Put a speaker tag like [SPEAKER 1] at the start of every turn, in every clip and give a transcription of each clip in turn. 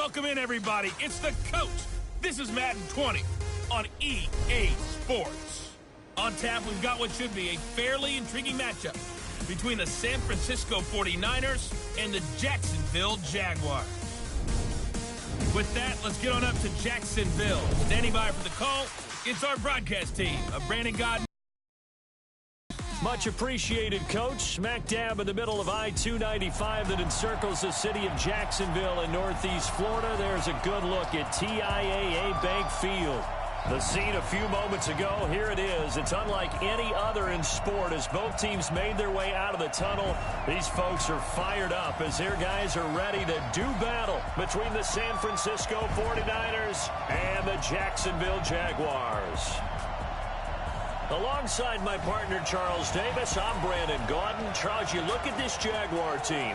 [SPEAKER 1] Welcome in, everybody. It's the coach. This is Madden 20 on EA Sports. On tap, we've got what should be a fairly intriguing matchup between the San Francisco 49ers and the Jacksonville Jaguars. With that, let's get on up to Jacksonville. Standing by for the call, it's our broadcast team of Brandon God.
[SPEAKER 2] Much appreciated, Coach. Smack dab in the middle of I-295 that encircles the city of Jacksonville in northeast Florida. There's a good look at TIAA Bank Field. The scene a few moments ago, here it is. It's unlike any other in sport as both teams made their way out of the tunnel. These folks are fired up as their guys are ready to do battle between the San Francisco 49ers and the Jacksonville Jaguars. Alongside my partner, Charles Davis, I'm Brandon Gaudin. Charles, you look at this Jaguar team.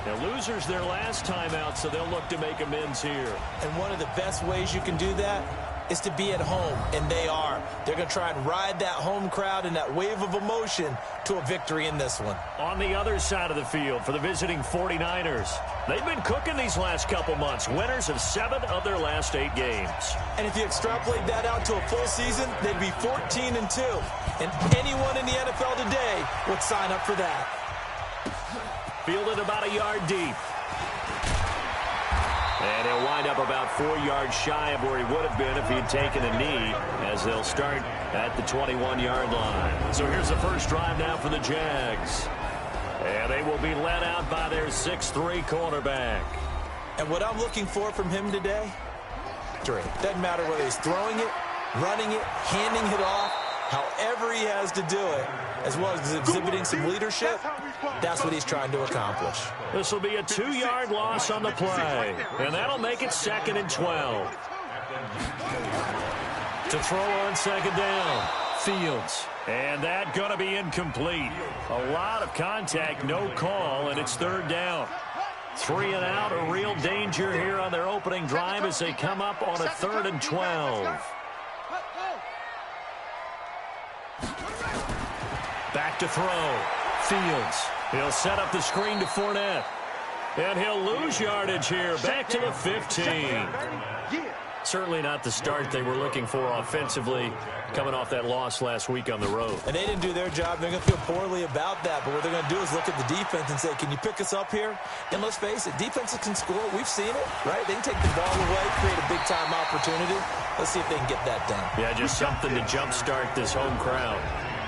[SPEAKER 2] They're losers their last time out, so they'll look to make amends here.
[SPEAKER 3] And one of the best ways you can do that is to be at home, and they are. They're going to try and ride that home crowd and that wave of emotion to a victory in this one.
[SPEAKER 2] On the other side of the field for the visiting 49ers, they've been cooking these last couple months. Winners of 7 of their last 8 games.
[SPEAKER 3] And if you extrapolate that out to a full season, they'd be 14-2. And anyone in the NFL today would sign up for that.
[SPEAKER 2] Fielded about a yard deep. And he'll wind up about 4 yards shy of where he would have been if he had taken a knee, as they'll start at the 21-yard line. So here's the first drive now for the Jags. And they will be led out by their 6'3 cornerback.
[SPEAKER 3] And what I'm looking for from him today, doesn't matter whether he's throwing it, running it, handing it off, however he has to do it, as well as exhibiting some leadership, that's what he's trying to accomplish.
[SPEAKER 2] This will be a 2-yard loss on the play, and that'll make it 2nd and 12. To throw on second down, Fields. And that going to be incomplete. A lot of contact, no call, and it's 3rd down. 3 and out, a real danger here on their opening drive as they come up on a 3rd and 12. Back to throw. Fields. He'll set up the screen to Fournette. And he'll lose yardage here. Back to the 15. Certainly not the start they were looking for offensively, coming off that loss last week on the road.
[SPEAKER 3] And they didn't do their job. They're going to feel poorly about that. But what they're going to do is look at the defense and say, can you pick us up here? And let's face it, defenses can score. We've seen it, right? They can take the ball away, create a big-time opportunity. Let's see if they can get that done.
[SPEAKER 2] Yeah, just something to jumpstart this home crowd.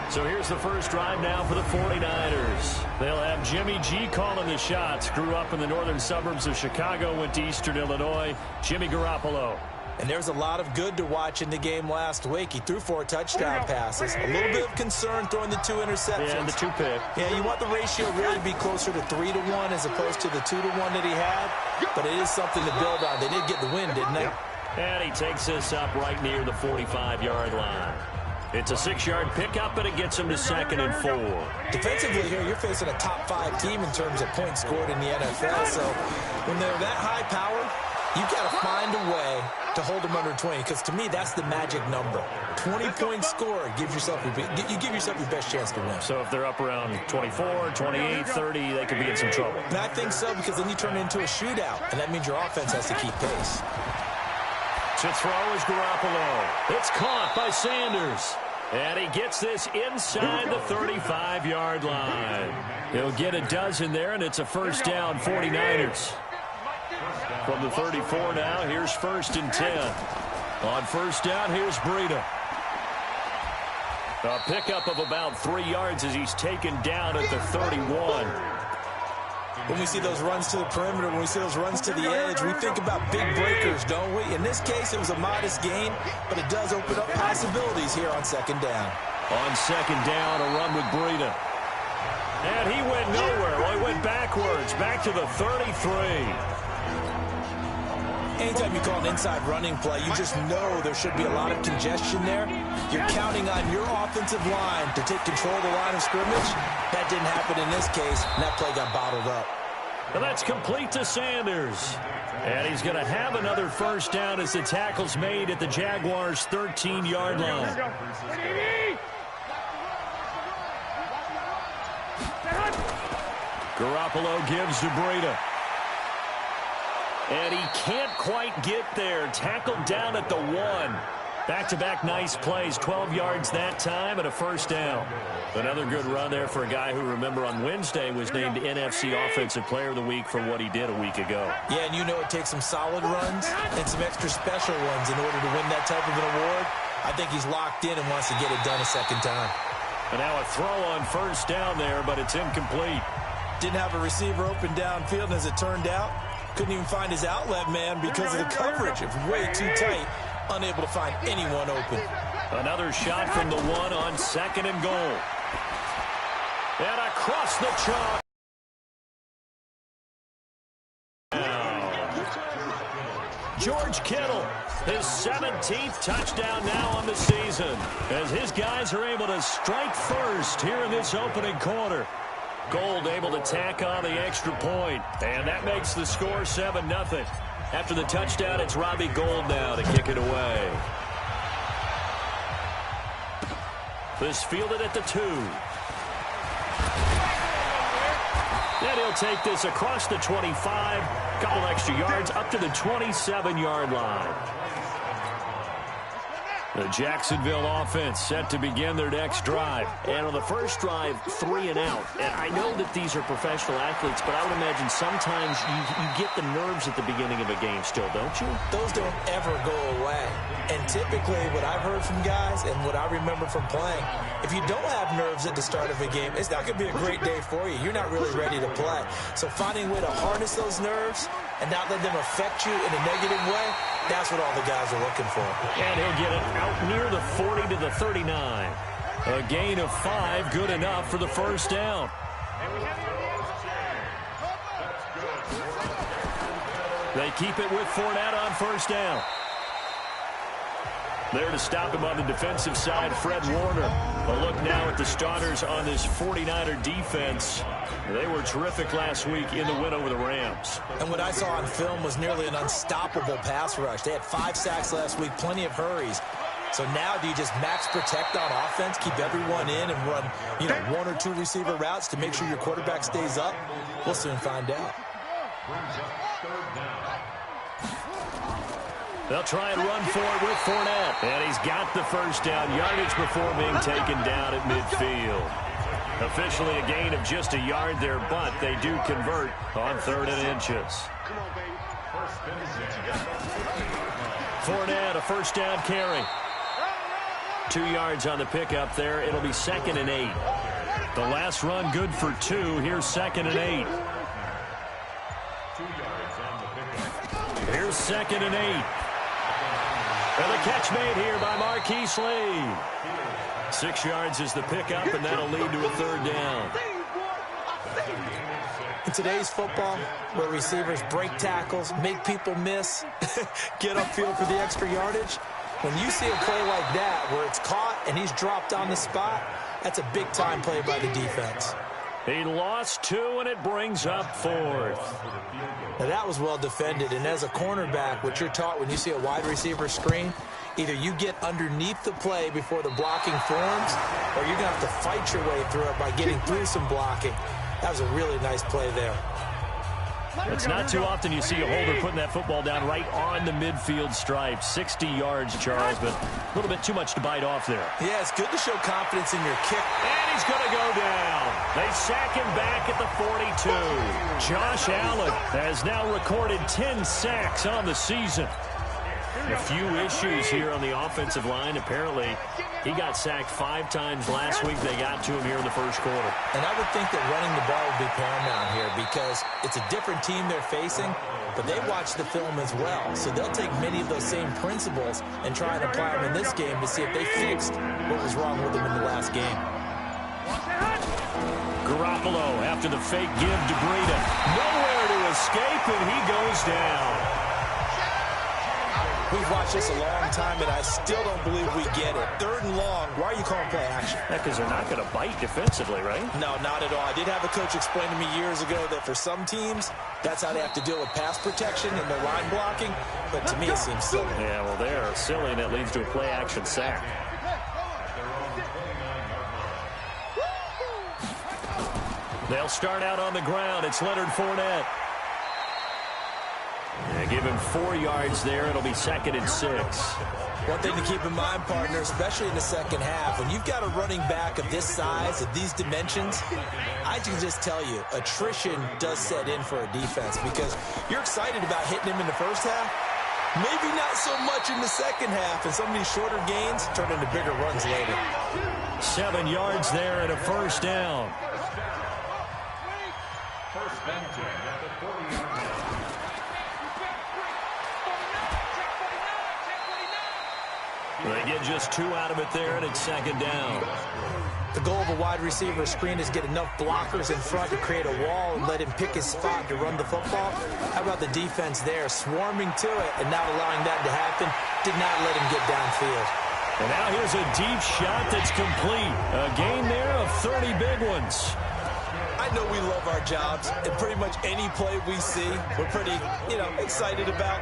[SPEAKER 2] So here's the first drive now for the 49ers. They'll have Jimmy G calling the shots. Grew up in the northern suburbs of Chicago, went to Eastern Illinois. Jimmy Garoppolo.
[SPEAKER 3] And there's a lot of good to watch in the game last week. He threw 4 touchdown passes. A little bit of concern throwing the 2 interceptions.
[SPEAKER 2] Yeah, and the 2 pick.
[SPEAKER 3] Yeah, you want the ratio really to be closer to 3-1 as opposed to the 2-1 that he had. But it is something to build on. They did get the win, didn't they?
[SPEAKER 2] And he takes this up right near the 45-yard line. It's a 6-yard pickup, and it gets him to 2nd and 4.
[SPEAKER 3] Defensively here, you're facing a top-5 team in terms of points scored in the NFL. So when they're that high powered, you've got to find a way to hold them under 20, because to me, that's the magic number. 20-point score gives yourself you give yourself your best chance to win.
[SPEAKER 2] So if they're up around 24, 28, 30, they could be in some trouble.
[SPEAKER 3] And I think so, because then you turn it into a shootout, and that means your offense has to keep pace.
[SPEAKER 2] To throw is Garoppolo. It's caught by Sanders. And he gets this inside the 35-yard line. He'll get a dozen there, and it's a first down, 49ers. From the 34 now, here's 1st and 10. On first down, here's Breida. A pickup of about 3 yards as he's taken down at the 31.
[SPEAKER 3] When we see those runs to the perimeter, when we see those runs to the edge, we think about big breakers, don't we? In this case, it was a modest gain, but it does open up possibilities here on 2nd down.
[SPEAKER 2] On 2nd down, a run with Breida. And he went nowhere. Well, he went backwards, back to the 33.
[SPEAKER 3] Anytime you call an inside running play, you just know there should be a lot of congestion there. You're counting on your offensive line to take control of the line of scrimmage. That didn't happen in this case, and that play got bottled up.
[SPEAKER 2] And that's complete to Sanders. And he's going to have another first down as the tackle's made at the Jaguars' 13-yard line. Garoppolo gives to Breida. And he can't quite get there. Tackled down at the 1. Back-to-back nice plays. 12 yards that time and a first down. Another good run there for a guy who, remember, on Wednesday was named NFC Offensive Player of the Week for what he did a week ago.
[SPEAKER 3] Yeah, and you know it takes some solid runs and some extra special ones in order to win that type of an award. I think he's locked in and wants to get it done a second time.
[SPEAKER 2] And now a throw on first down there, but it's incomplete.
[SPEAKER 3] Didn't have a receiver open downfield, and as it turned out, couldn't even find his outlet man because of the coverage. It was way too tight, unable to find anyone open.
[SPEAKER 2] Another shot from the 1 on 2nd and goal. And across the chalk. George Kittle, his 17th touchdown now on the season, as his guys are able to strike first here in this opening quarter. Gold able to tack on the extra point, and that makes the score 7-0. After the touchdown, it's Robbie Gould now to kick it away. This fielded at the 2. And he'll take this across the 25, couple extra yards up to the 27-yard line. The Jacksonville offense set to begin their next drive. And on the first drive, 3 and out. And I know that these are professional athletes, but I would imagine sometimes you get the nerves at the beginning of a game still, don't you?
[SPEAKER 3] Those don't ever go away. And typically what I've heard from guys and what I remember from playing, if you don't have nerves at the start of a game, it's not going to be a great day for you. You're not really ready to play. So finding a way to harness those nerves and not let them affect you in a negative way, that's what all the guys are looking for.
[SPEAKER 2] And he'll get it out near the 40 to the 39. A gain of 5, good enough for the first down. They keep it with Fournette on first down. There to stop him on the defensive side, Fred Warner. A look now at the starters on this 49er defense. They were terrific last week in the win over the Rams.
[SPEAKER 3] And what I saw on film was nearly an unstoppable pass rush. They had 5 sacks last week, plenty of hurries. So now do you just max protect on offense, keep everyone in and run, 1 or 2 receiver routes to make sure your quarterback stays up? We'll soon find out.
[SPEAKER 2] They'll try and run for it with Fournette. And he's got the first down yardage before being taken down at midfield. Officially a gain of just a yard there, but they do convert on 3rd and inches. Fournette, a first down carry. 2 yards on the pickup there. It'll be 2nd and 8. The last run good for 2. Here's 2nd and 8. Here's 2nd and 8. And the catch made here by Marquise Lee. 6 yards is the pickup, and that'll lead to a 3rd down.
[SPEAKER 3] In today's football, where receivers break tackles, make people miss, get upfield for the extra yardage, when you see a play like that where it's caught and he's dropped on the spot, that's a big-time play by the defense.
[SPEAKER 2] He lost 2, and it brings up 4th.
[SPEAKER 3] Now, that was well defended, and as a cornerback, what you're taught when you see a wide receiver screen, either you get underneath the play before the blocking forms, or you're going to have to fight your way through it by getting through some blocking. That was a really nice play there.
[SPEAKER 2] It's not too often you see a holder putting that football down right on the midfield stripe. 60 yards, Charles, but a little bit too much to bite off there.
[SPEAKER 3] Yeah, it's good to show confidence in your kick.
[SPEAKER 2] And he's going to go down. They sack him back at the 42. Josh Allen has now recorded 10 sacks on the season. A few issues here on the offensive line. Apparently, he got sacked 5 times last week. They got to him here in the first quarter.
[SPEAKER 3] And I would think that running the ball would be paramount here because it's a different team they're facing, but they watch the film as well. So they'll take many of those same principles and try and apply them in this game to see if they fixed what was wrong with them in the last game.
[SPEAKER 2] Garoppolo after the fake give to Breida. Nowhere to escape, and he goes down.
[SPEAKER 3] We've watched this a long time, and I still don't believe we get it. 3rd and long. Why are you calling play action?
[SPEAKER 2] Yeah, because they're not going to bite defensively, right?
[SPEAKER 3] No, not at all. I did have a coach explain to me years ago that for some teams, that's how they have to deal with pass protection and their line blocking. But to me, it seems silly.
[SPEAKER 2] Yeah, well, they're silly, and that leads to a play action sack. They'll start out on the ground. It's Leonard Fournette. give him 4 yards there. It'll be 2nd and 6.
[SPEAKER 3] One thing to keep in mind, partner, especially in the second half, when you've got a running back of this size, of these dimensions, I can just tell you, attrition does set in for a defense because you're excited about hitting him in the first half. Maybe not so much in the second half, and some of these shorter gains turn into bigger runs later.
[SPEAKER 2] 7 yards there and a first down. They get just 2 out of it there, and it's 2nd down.
[SPEAKER 3] The goal of a wide receiver screen is get enough blockers in front to create a wall and let him pick his spot to run the football. How about the defense there, swarming to it and not allowing that to happen? Did not let him get downfield.
[SPEAKER 2] And now here's a deep shot that's complete. A gain there of 30 big ones.
[SPEAKER 3] I know we love our jobs, and pretty much any play we see, we're pretty, excited about.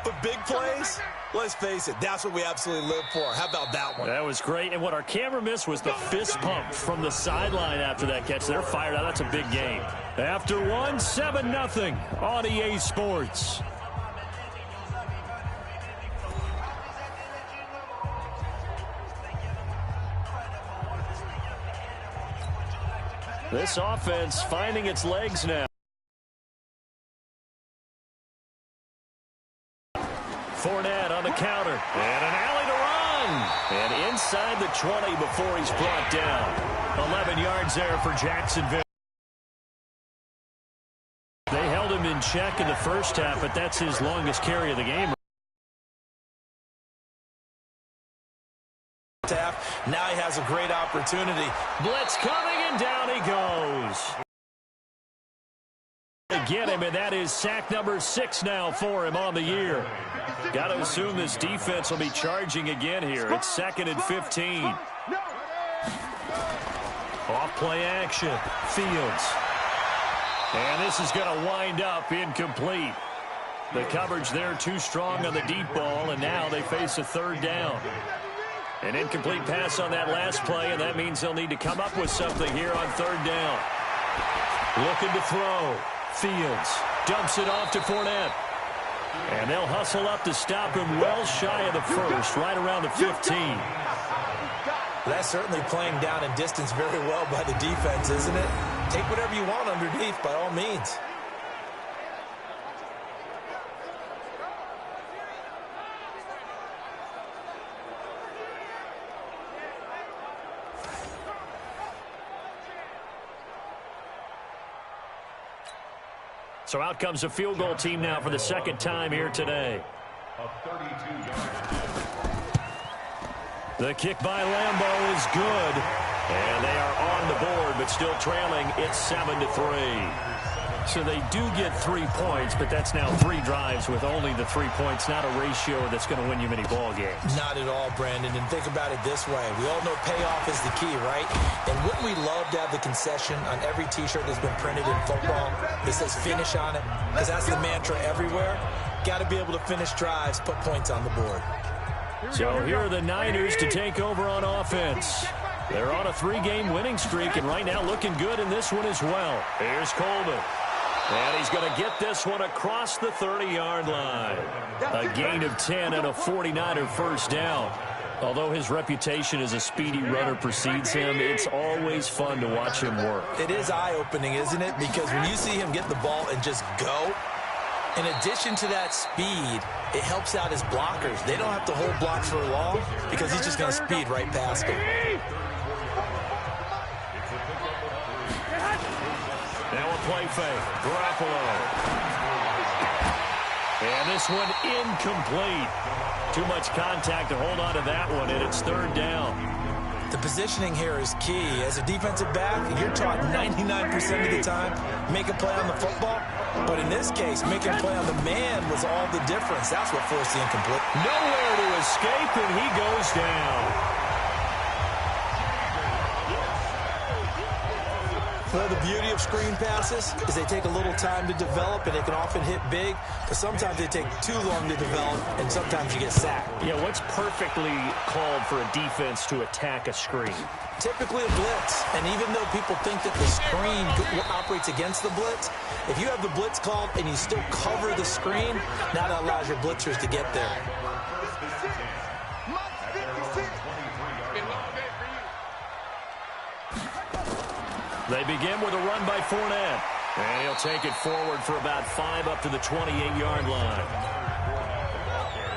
[SPEAKER 3] But big plays, let's face it, that's what we absolutely live for. How about that one?
[SPEAKER 2] That was great. And what our camera missed was the fist pump from the sideline after that catch. They're fired out. That's a big game. After one, 7-0 on EA Sports. This offense finding its legs now. Fournette on the counter. And an alley to run. And inside the 20 before he's brought down. 11 yards there for Jacksonville. They held him in check in the first half, but that's his longest carry of the game.
[SPEAKER 3] Now he has a great opportunity.
[SPEAKER 2] Blitz coming, and down he goes. Get him, and that is sack number 6 now for him on the year. Got to assume this defense will be charging again here. It's 2nd and 15. Off play action. Fields. And this is going to wind up incomplete. The coverage there too strong on the deep ball, and now they face a 3rd down. An incomplete pass on that last play, and that means they'll need to come up with something here on 3rd down. Looking to throw. Fields dumps it off to Fournette. And they'll hustle up to stop him well shy of the first, right around the 15.
[SPEAKER 3] That's certainly playing down in distance very well by the defense, isn't it? Take whatever you want underneath, by all means.
[SPEAKER 2] So out comes a field goal team now for the 2nd time here today. The kick by Lambeau is good. And they are on the board, but still trailing. It's 7-3. So they do get 3 points, but that's now 3 drives with only the 3 points, not a ratio that's going to win you many ball games.
[SPEAKER 3] Not at all, Brandon. And think about it this way. We all know payoff is the key, right? And wouldn't we love to have the concession on every T-shirt that's been printed in football that says finish on it? Because that's the mantra everywhere. Got to be able to finish drives, put points on the board.
[SPEAKER 2] So here are the Niners to take over on offense. They're on a 3-game winning streak, and right now looking good in this one as well. Here's Coleman. And he's going to get this one across the 30-yard line. A gain of 10 and a 49er first down. Although his reputation as a speedy runner precedes him, it's always fun to watch him work.
[SPEAKER 3] It is eye-opening, isn't it? Because when you see him get the ball and just go, in addition to that speed, it helps out his blockers. They don't have to hold blocks for long because he's just going to speed right past them.
[SPEAKER 2] Now a play fake. Garoppolo. And this one incomplete. Too much contact to hold on to that one, and it's 3rd down.
[SPEAKER 3] The positioning here is key. As a defensive back, you're taught 99% of the time, make a play on the football. But in this case, making a play on the man was all the difference. That's what forced the incomplete.
[SPEAKER 2] Nowhere to escape, and he goes down.
[SPEAKER 3] Well, the beauty of screen passes is they take a little time to develop, and they can often hit big, but sometimes they take too long to develop, and sometimes you get sacked.
[SPEAKER 2] Yeah, what's perfectly called for a defense to attack a screen?
[SPEAKER 3] Typically a blitz, and even though people think that the screen operates against the blitz, if you have the blitz called and you still cover the screen, now that allows your blitzers to get there.
[SPEAKER 2] They begin with a run by Fournette. And he'll take it forward for about 5 up to the 28-yard line.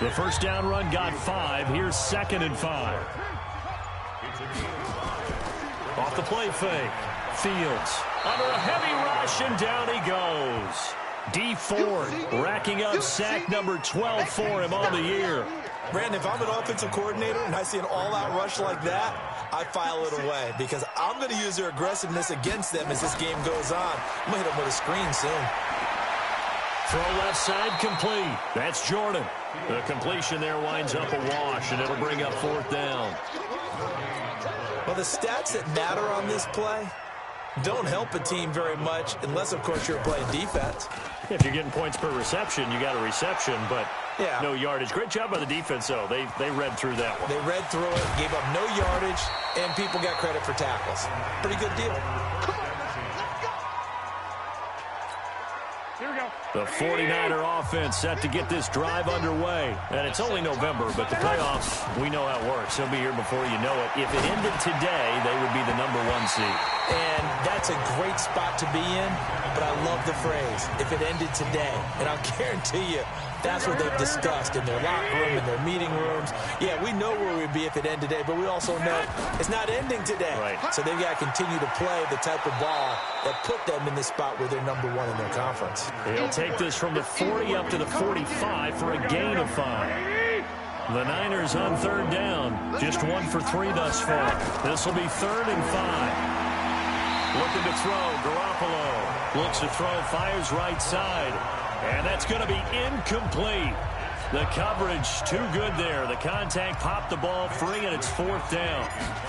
[SPEAKER 2] The first down run got 5. Here's 2nd and 5. Off the play fake. Fields under a heavy rush, and down he goes. D. Ford racking up sack number 12 for him on the year.
[SPEAKER 3] Brandon, if I'm an offensive coordinator and I see an all-out rush like that, I file it away because I'm going to use their aggressiveness against them as this game goes on. I'm going to hit them with a screen soon.
[SPEAKER 2] Throw left side complete. That's Jordan. The completion there winds up a wash, and it'll bring up 4th down.
[SPEAKER 3] Well, the stats that matter on this play don't help a team very much unless, of course, you're playing defense.
[SPEAKER 2] If you're getting points per reception, you got a reception, but
[SPEAKER 3] yeah,
[SPEAKER 2] no yardage. Great job by the defense, though. They read through that one.
[SPEAKER 3] They read through it, gave up no yardage, and people got credit for tackles. Pretty good deal.
[SPEAKER 1] Here we go.
[SPEAKER 2] The 49er offense set to get this drive underway. And it's only November, but the playoffs, we know how it works. They'll be here before you know it. If it ended today, they would be the #1 seed.
[SPEAKER 3] And that's a great spot to be in, but I love the phrase, if it ended today. And I'll guarantee you, that's what they've discussed in their locker room, in their meeting rooms. Yeah, we know where we'd be if it ended today, but we also know it's not ending today.
[SPEAKER 2] Right.
[SPEAKER 3] So they've got to continue to play the type of ball that put them in the spot where they're #1 in their conference.
[SPEAKER 2] He'll take this from the 40 up to the 45 for a gain of 5. The Niners on 3rd down. Just 1 for 3 thus far. This will be 3rd and 5. Looking to throw. Garoppolo looks to throw, fires right side. And that's going to be incomplete. The coverage too good there. The contact popped the ball free, and it's 4th down.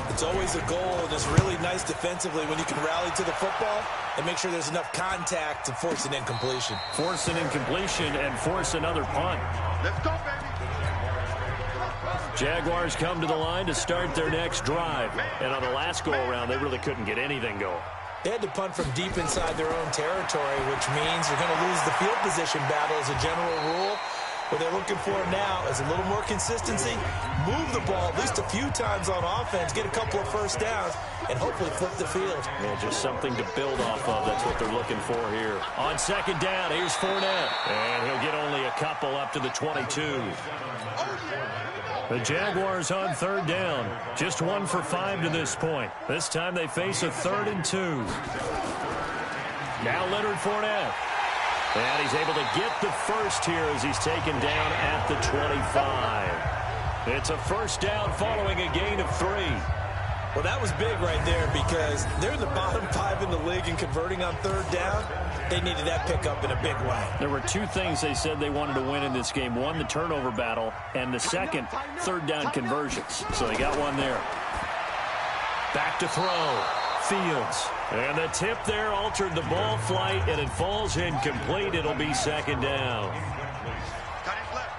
[SPEAKER 3] It's always a goal, and it's really nice defensively when you can rally to the football and make sure there's enough contact to force an incompletion.
[SPEAKER 2] Force an incompletion and force another punt.
[SPEAKER 1] Let's go, baby.
[SPEAKER 2] Jaguars come to the line to start their next drive. And on the last go-around, they really couldn't get anything going.
[SPEAKER 3] They had to punt from deep inside their own territory, which means you're going to lose the field position battle as a general rule. What they're looking for now is a little more consistency, move the ball at least a few times on offense, get a couple of first downs, and hopefully flip the field.
[SPEAKER 2] Yeah, just something to build off of. That's what they're looking for here. On 2nd down, here's Fournette. And he'll get only a couple up to the 22. The Jaguars on 3rd down. Just 1 for 5 to this point. This time they face a 3rd and 2. Now Leonard Fournette. And he's able to get the first here as he's taken down at the 25. It's a first down following a gain of 3.
[SPEAKER 3] Well, that was big right there because they're in the bottom 5 in the league and converting on 3rd down. They needed that pickup in a big way.
[SPEAKER 2] There were 2 things they said they wanted to win in this game. One, the turnover battle, and the second, 3rd down conversions. So they got one there. Back to throw. Fields. And the tip there altered the ball flight, and it falls incomplete. It'll be 2nd down.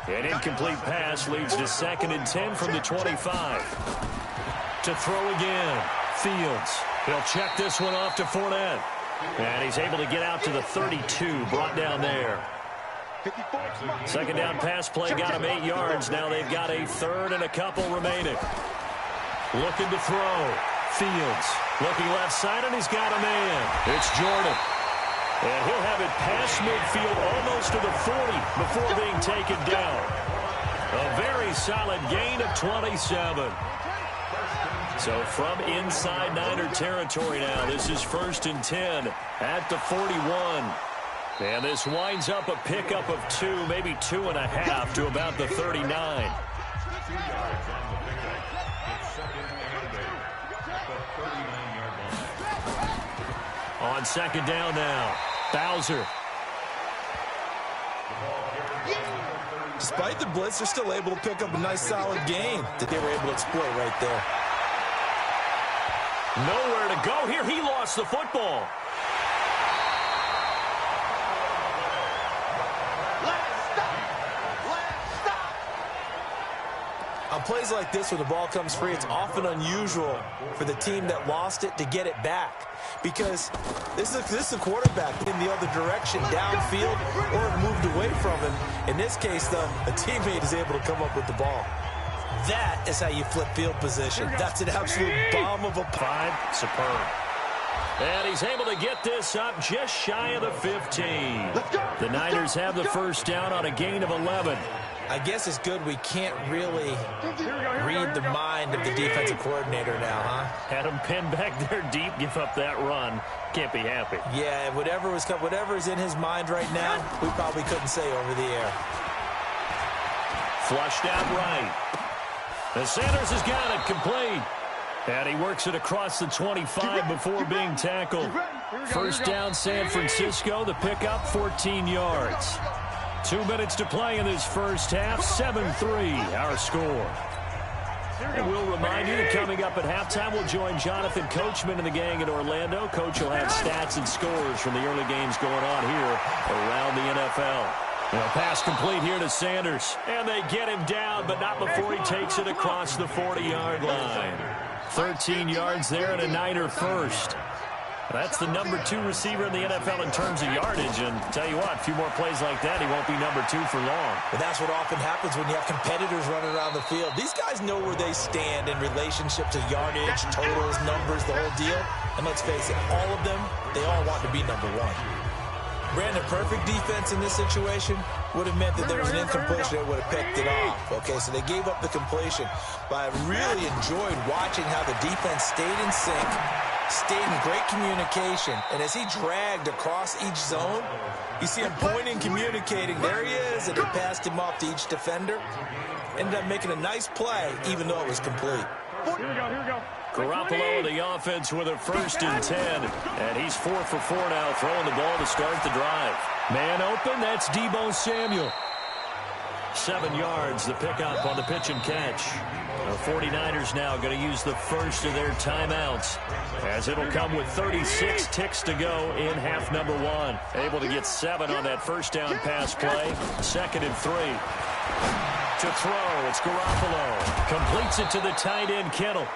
[SPEAKER 2] An incomplete pass leads to 2nd and 10 from the 25. To throw again. Fields. He'll check this one off to Fournette. And he's able to get out to the 32, brought down there. 2nd down pass play got him 8 yards. Now they've got a 3rd and a couple remaining. Looking to throw. Fields looking left side, and he's got a man. It's Jordan. And he'll have it past midfield almost to the 40 before being taken down. A very solid gain of 27. So from inside Niner territory now, this is 1st and 10 at the 41. And this winds up a pickup of 2, maybe 2.5 to about the 39. On 2nd down now, Bowser.
[SPEAKER 3] Despite the blitz, they're still able to pick up a nice solid gain that they were able to exploit right there.
[SPEAKER 2] Nowhere to go here. He lost the football.
[SPEAKER 3] On plays like this where the ball comes free, it's often unusual for the team that lost it to get it back, because this is a quarterback in the other direction, downfield, or moved away from him. In this case, though, a teammate is able to come up with the ball. That is how you flip field position. That's an absolute bomb of a...
[SPEAKER 2] 5, superb. And he's able to get this up just shy of the 15. The Niners have the first down on a gain of 11.
[SPEAKER 3] I guess it's good we can't really read the mind of the defensive coordinator now, huh?
[SPEAKER 2] Had him pinned back there deep, give up that run. Can't be happy.
[SPEAKER 3] Yeah, whatever's in his mind right now, we probably couldn't say over the air.
[SPEAKER 2] Flushed out right. And Sanders has got it complete. And he works it across the 25 before being tackled. First down, San Francisco. The pickup, 14 yards. 2 minutes to play in this first half. 7-3, our score. And we'll remind you that coming up at halftime, we'll join Jonathan Coachman and the gang in Orlando. Coach will have stats and scores from the early games going on here around the NFL. Pass complete here to Sanders. And they get him down, but not before he takes it across the 40-yard line. 13 yards there and a Niner first. That's the number 2 receiver in the NFL in terms of yardage. And tell you what, a few more plays like that, he won't be number 2 for long.
[SPEAKER 3] But that's what often happens when you have competitors running around the field. These guys know where they stand in relationship to yardage, totals, numbers, the whole deal. And let's face it, all of them, they all want to be number 1. Brandon, perfect defense in this situation would have meant that there was an incompletion that would have picked it off. Okay, so they gave up the completion. But I really enjoyed watching how the defense stayed in sync, stayed in great communication. And as he dragged across each zone, you see him pointing, communicating. There he is, and he passed him off to each defender. Ended up making a nice play, even though it was complete.
[SPEAKER 4] Here we go.
[SPEAKER 2] Garoppolo in the offense with a 1st and 10. And he's 4 for 4 now, throwing the ball to start the drive. Man open, that's Deebo Samuel. 7 yards, the pickup on the pitch and catch. The 49ers now going to use the first of their timeouts, as it'll come with 36 ticks to go in half number 1. Able to get 7 on that first down pass play. 2nd and 3. To throw, it's Garoppolo. Completes it to the tight end, Kittle.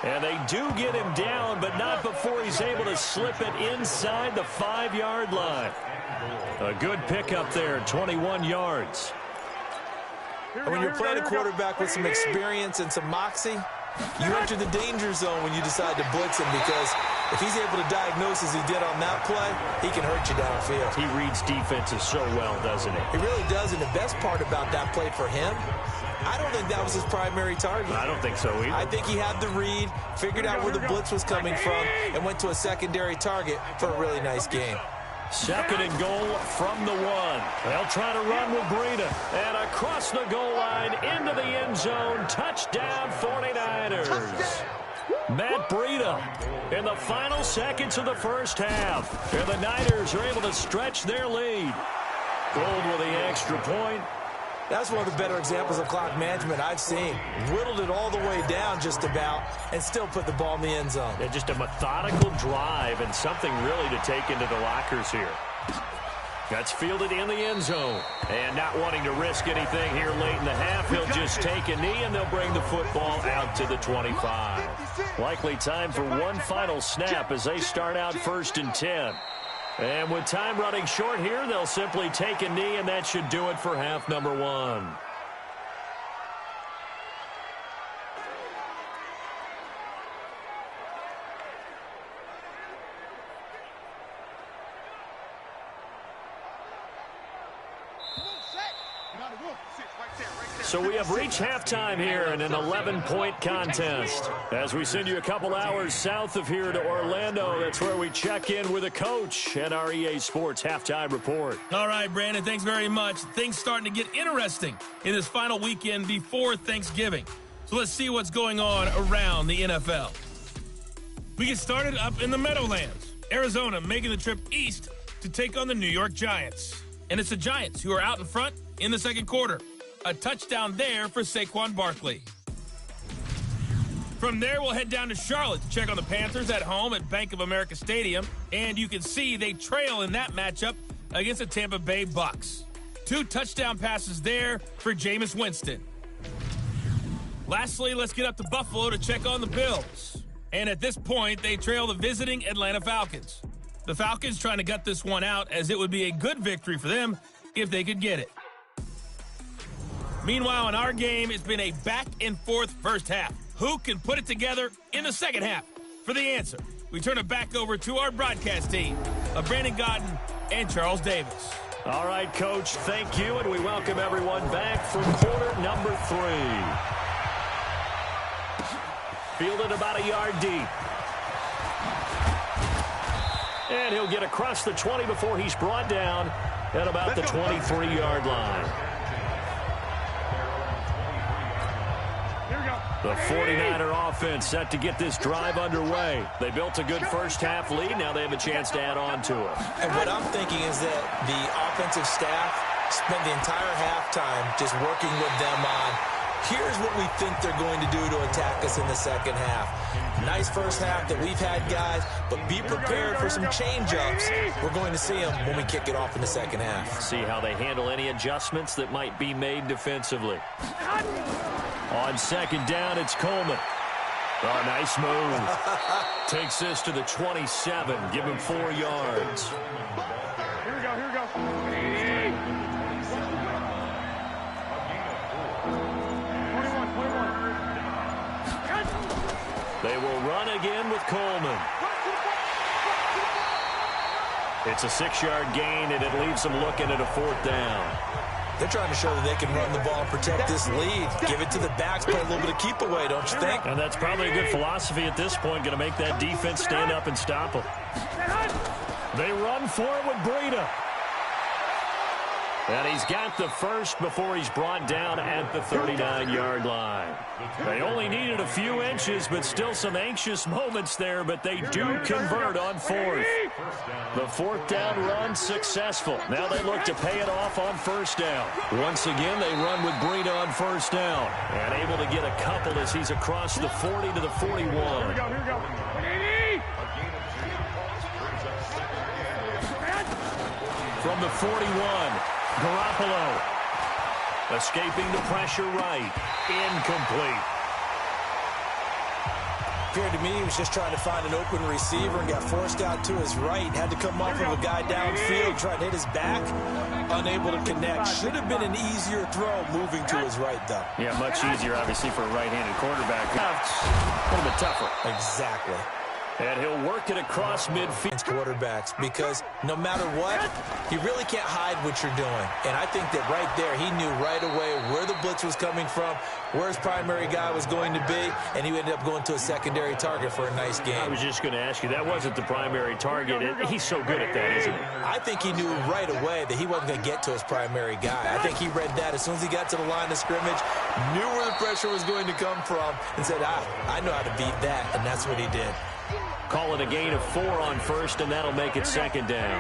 [SPEAKER 2] And they do get him down, but not before he's able to slip it inside the 5-yard line. A good pickup there, 21 yards.
[SPEAKER 3] And when you're playing a quarterback with some experience and some moxie, you enter the danger zone when you decide to blitz him, because if he's able to diagnose as he did on that play, he can hurt you downfield.
[SPEAKER 2] He reads defenses so well, doesn't he?
[SPEAKER 3] He really does, and the best part about that play for him, I don't think that was his primary target.
[SPEAKER 2] I don't think so either.
[SPEAKER 3] I think he had the read, figured out where the blitz was coming from, and went to a secondary target for a really nice game.
[SPEAKER 2] 2nd and goal from the 1. They'll try to run with Breida. And across the goal line into the end zone. Touchdown 49ers. Matt Breida in the final seconds of the first half. And the Niners are able to stretch their lead. Gold with the extra point.
[SPEAKER 3] That's one of the better examples of clock management I've seen. Whittled it all the way down just about and still put the ball in the end zone.
[SPEAKER 2] Yeah, just a methodical drive and something really to take into the lockers here. That's fielded in the end zone. And not wanting to risk anything here late in the half, he'll just take a knee and they'll bring the football out to the 25. Likely time for one final snap as they start out 1st and 10. And with time running short here, they'll simply take a knee, and that should do it for half number 1. So we have reached halftime here in an 11-point contest. As we send you a couple hours south of here to Orlando, that's where we check in with a coach and our EA Sports halftime report.
[SPEAKER 1] All right, Brandon, thanks very much. Things starting to get interesting in this final weekend before Thanksgiving. So let's see what's going on around the NFL. We get started up in the Meadowlands. Arizona making the trip east to take on the New York Giants. And it's the Giants who are out in front in the second quarter. A touchdown there for Saquon Barkley. From there, we'll head down to Charlotte to check on the Panthers at home at Bank of America Stadium. And you can see they trail in that matchup against the Tampa Bay Bucks. 2 touchdown passes there for Jameis Winston. Lastly, let's get up to Buffalo to check on the Bills. And at this point, they trail the visiting Atlanta Falcons. The Falcons trying to gut this one out, as it would be a good victory for them if they could get it. Meanwhile, in our game, it's been a back-and-forth first half. Who can put it together in the second half? For the answer, we turn it back over to our broadcast team of Brandon Godden and Charles Davis.
[SPEAKER 2] All right, Coach, thank you, and we welcome everyone back from quarter number 3. Fielded about a yard deep. And he'll get across the 20 before he's brought down at about the 23-yard line. The 49er offense set to get this drive underway. They built a good first-half lead. Now they have a chance to add on to it.
[SPEAKER 3] And what I'm thinking is that the offensive staff spent the entire halftime just working with them on, here's what we think they're going to do to attack us in the second half. Nice first half that we've had, guys, but be prepared for some change-ups. We're going to see them when we kick it off in the second half.
[SPEAKER 2] See how they handle any adjustments that might be made defensively. On second down, it's Coleman. Oh, nice move. Takes this to the 27. Give him 4 yards.
[SPEAKER 4] Here we go, here we go. 21.
[SPEAKER 2] They will run again with Coleman. It's a 6-yard gain, and it leaves them looking at a 4th down.
[SPEAKER 3] They're trying to show that they can run the ball and protect this lead. Give it to the backs, play a little bit of keep away, don't you think?
[SPEAKER 2] And that's probably a good philosophy at this point, going to make that defense stand up and stop them. They run for it with Breida. And he's got the first before he's brought down at the 39-yard line. They only needed a few inches, but still some anxious moments there, but they do convert on 4th. The 4th down run successful. Now they look to pay it off on 1st down. Once again, they run with Breida on 1st down. And able to get a couple as he's across the 40 to the 41.
[SPEAKER 4] Here we go, here we go.
[SPEAKER 2] From the 41, Garoppolo. Escaping the pressure right. Incomplete.
[SPEAKER 3] Appeared to me he was just trying to find an open receiver and got forced out to his right. Had to come off of a guy downfield, trying to hit his back. Unable to connect. Should have been an easier throw moving to his right, though.
[SPEAKER 2] Yeah, much easier, obviously, for a right-handed quarterback. A little bit tougher.
[SPEAKER 3] Exactly.
[SPEAKER 2] And he'll work it across midfield.
[SPEAKER 3] Quarterbacks, because no matter what, you really can't hide what you're doing. And I think that right there, he knew right away where the blitz was coming from, where his primary guy was going to be, and he ended up going to a secondary target for a nice game.
[SPEAKER 2] I was just going to ask you, that wasn't the primary target. He's so good at that, isn't he?
[SPEAKER 3] I think he knew right away that he wasn't going to get to his primary guy. I think he read that as soon as he got to the line of scrimmage, knew where the pressure was going to come from, and said, I know how to beat that, and that's what he did.
[SPEAKER 2] Call it a gain of 4 on 1st, and that'll make it 2nd down.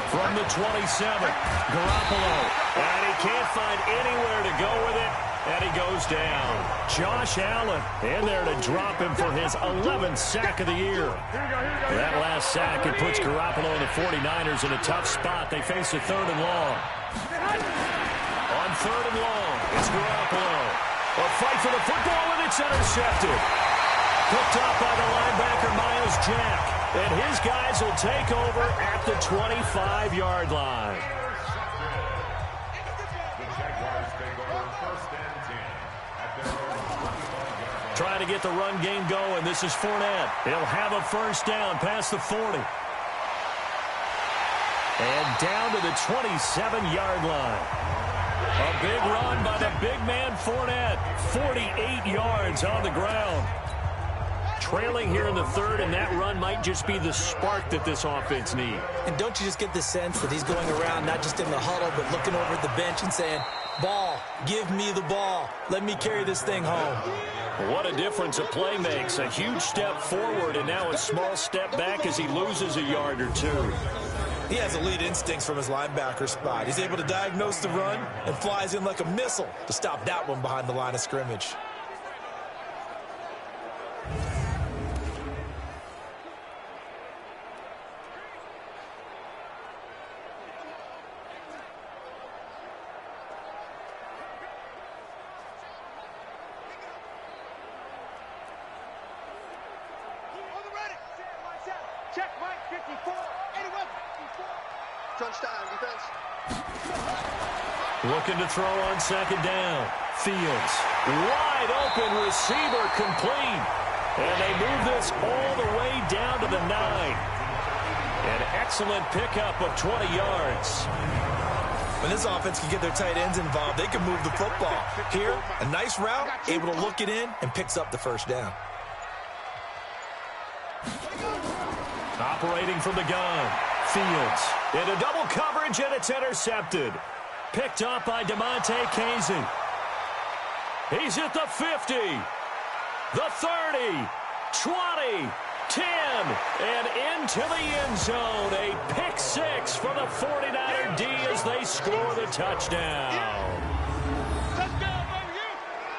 [SPEAKER 2] From the 27, Garoppolo. And he can't find anywhere to go with it, and he goes down. Josh Allen in there to drop him for his 11th sack of the year. That last sack, it puts Garoppolo and the 49ers in a tough spot. They face a 3rd and long. On 3rd and long, it's Garoppolo. A fight for the football, and it's intercepted. Picked up by the linebacker, Myles Jack. And his guys will take over at the 25-yard line. Trying to get the run game going. This is Fournette. He'll have a 1st down past the 40. And down to the 27-yard line. A big run by the big man Fournette. 48 yards on the ground. Trailing here in the 3rd, and that run might just be the spark that this offense needs.
[SPEAKER 3] And don't you just get the sense that he's going around, not just in the huddle, but looking over at the bench and saying, ball, give me the ball. Let me carry this thing home.
[SPEAKER 2] What a difference a play makes. A huge step forward, and now a small step back as he loses a yard or two.
[SPEAKER 3] He has elite instincts from his linebacker spot. He's able to diagnose the run and flies in like a missile to stop that one behind the line of scrimmage.
[SPEAKER 4] Check, Mike, 54, 81, 54.
[SPEAKER 5] Touchdown, defense.
[SPEAKER 2] Looking to throw on second down. Fields, wide open receiver, complete. And they move this all the way down to the 9. An excellent pickup of 20 yards.
[SPEAKER 3] When this offense can get their tight ends involved, they can move the football. Here, a nice route, able to look it in, and picks up the first down.
[SPEAKER 2] Operating from the gun. Fields into double coverage, and it's intercepted. Picked up by DeMonte Casey. He's at the 50, the 30, 20, 10, and into the end zone. A pick 6 for the 49er D as they score the touchdown.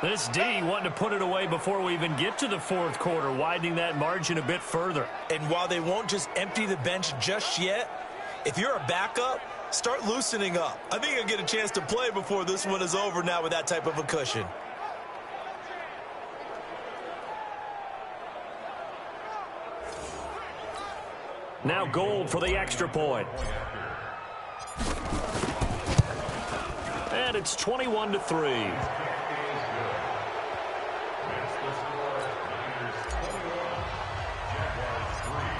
[SPEAKER 2] This D wanting to put it away before we even get to the fourth quarter, widening that margin a bit further.
[SPEAKER 3] And while they won't just empty the bench just yet, if you're a backup, start loosening up. I think you'll get a chance to play before this one is over now with that type of a cushion.
[SPEAKER 2] Now Gold for the extra point. And it's 21-3.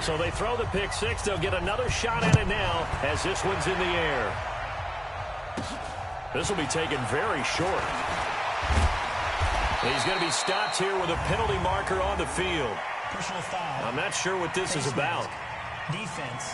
[SPEAKER 2] So they throw the pick 6. They'll get another shot at it now as this one's in the air. This will be taken very short. He's going to be stopped here with a penalty marker on the field.
[SPEAKER 6] Personal foul.
[SPEAKER 2] I'm not sure what this is about.
[SPEAKER 6] Defense.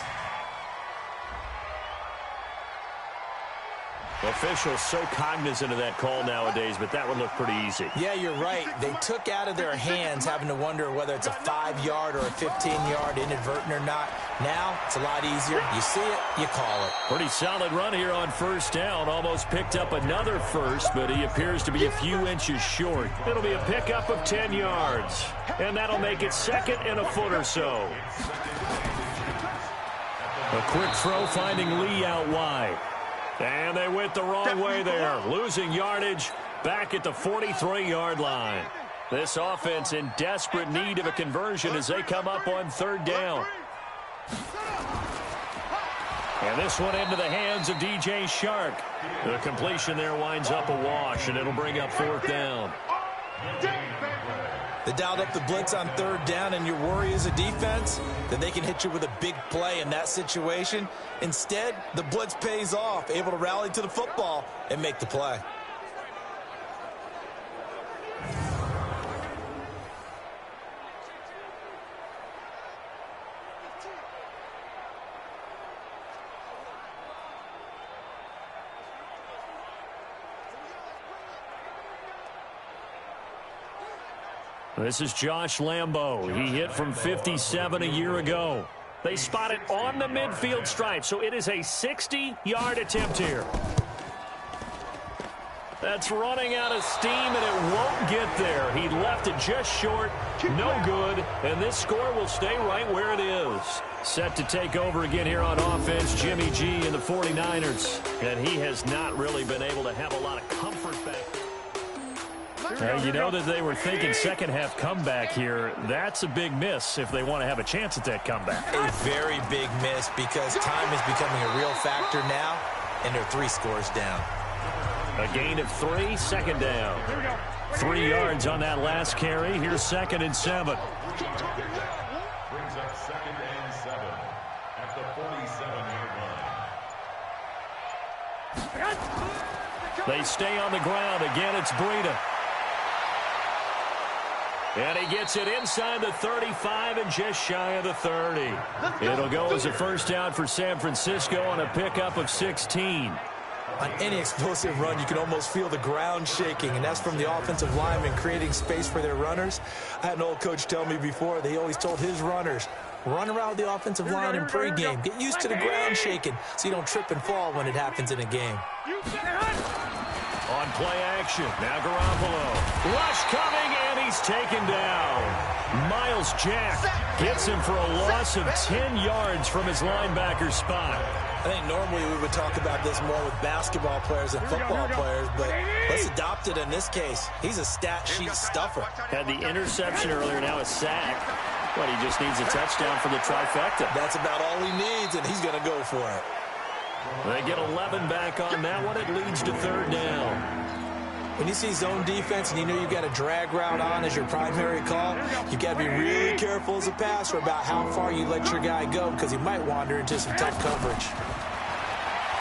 [SPEAKER 2] Officials so cognizant of that call nowadays, but that would look pretty easy.
[SPEAKER 3] Yeah, you're right. They took out of their hands having to wonder whether it's a 5-yard or a 15-yard inadvertent or not. Now, it's a lot easier. You see it, you call it.
[SPEAKER 2] Pretty solid run here on first down. Almost picked up another first, but he appears to be a few inches short. It'll be a pickup of 10 yards, and that'll make it second and a foot or so. A quick throw finding Lee out wide. And they went the wrong way there, losing yardage back at the 43-yard line. This offense in desperate need of a conversion as they come up on third down. And this one into the hands of DJ Shark. The completion there winds up a wash, and it'll bring up fourth down.
[SPEAKER 3] They dialed up the blitz on third down, and your worry as a defense that they can hit you with a big play in that situation. Instead, the blitz pays off, able to rally to the football and make the play.
[SPEAKER 2] This is Josh Lambo. He hit from 57 a year ago. They spot it on the midfield stripe, so it is a 60-yard attempt here. That's running out of steam, and it won't get there. He left it just short, no good, and this score will stay right where it is. Set to take over again here on offense, Jimmy G and the 49ers. And he has not really been able to have a lot of comfort back there. You know that they were thinking second-half comeback here. That's a big miss if they want to have a chance at that comeback.
[SPEAKER 3] A very big miss because time is becoming a real factor now, and they're 3 scores down.
[SPEAKER 2] A gain of 3, second down. 3 yards on that last carry. Here's 2nd and 7.
[SPEAKER 7] Brings up 2nd and 7 at the 47-yard line.
[SPEAKER 2] They stay on the ground. Again, it's Breida. And he gets it inside the 35 and just shy of the 30. It'll go as a first down for San Francisco on a pickup of 16.
[SPEAKER 3] On any explosive run, you can almost feel the ground shaking, and that's from the offensive linemen creating space for their runners. I had an old coach tell me before, they always told his runners, Run around the offensive line in pregame. Get used to the ground shaking so you don't trip and fall when it happens in a game.
[SPEAKER 2] On play action, now Garoppolo. Rush coming, and he's taken down. Miles Jack gets him for a loss of 10 yards from his linebacker spot.
[SPEAKER 3] I think normally we would talk about this more with basketball players and football players, but let's adopt it in this case. He's a stat sheet stuffer.
[SPEAKER 2] Had the interception earlier, now a sack. But he just needs a touchdown for the trifecta.
[SPEAKER 3] That's about all he needs, and he's going to go for it.
[SPEAKER 2] They get 11 back on that one. It leads to third down.
[SPEAKER 3] When you see zone defense and you know you've got a drag route on as your primary call, you've got to be really careful as a passer about how far you let your guy go because he might wander into some tough coverage.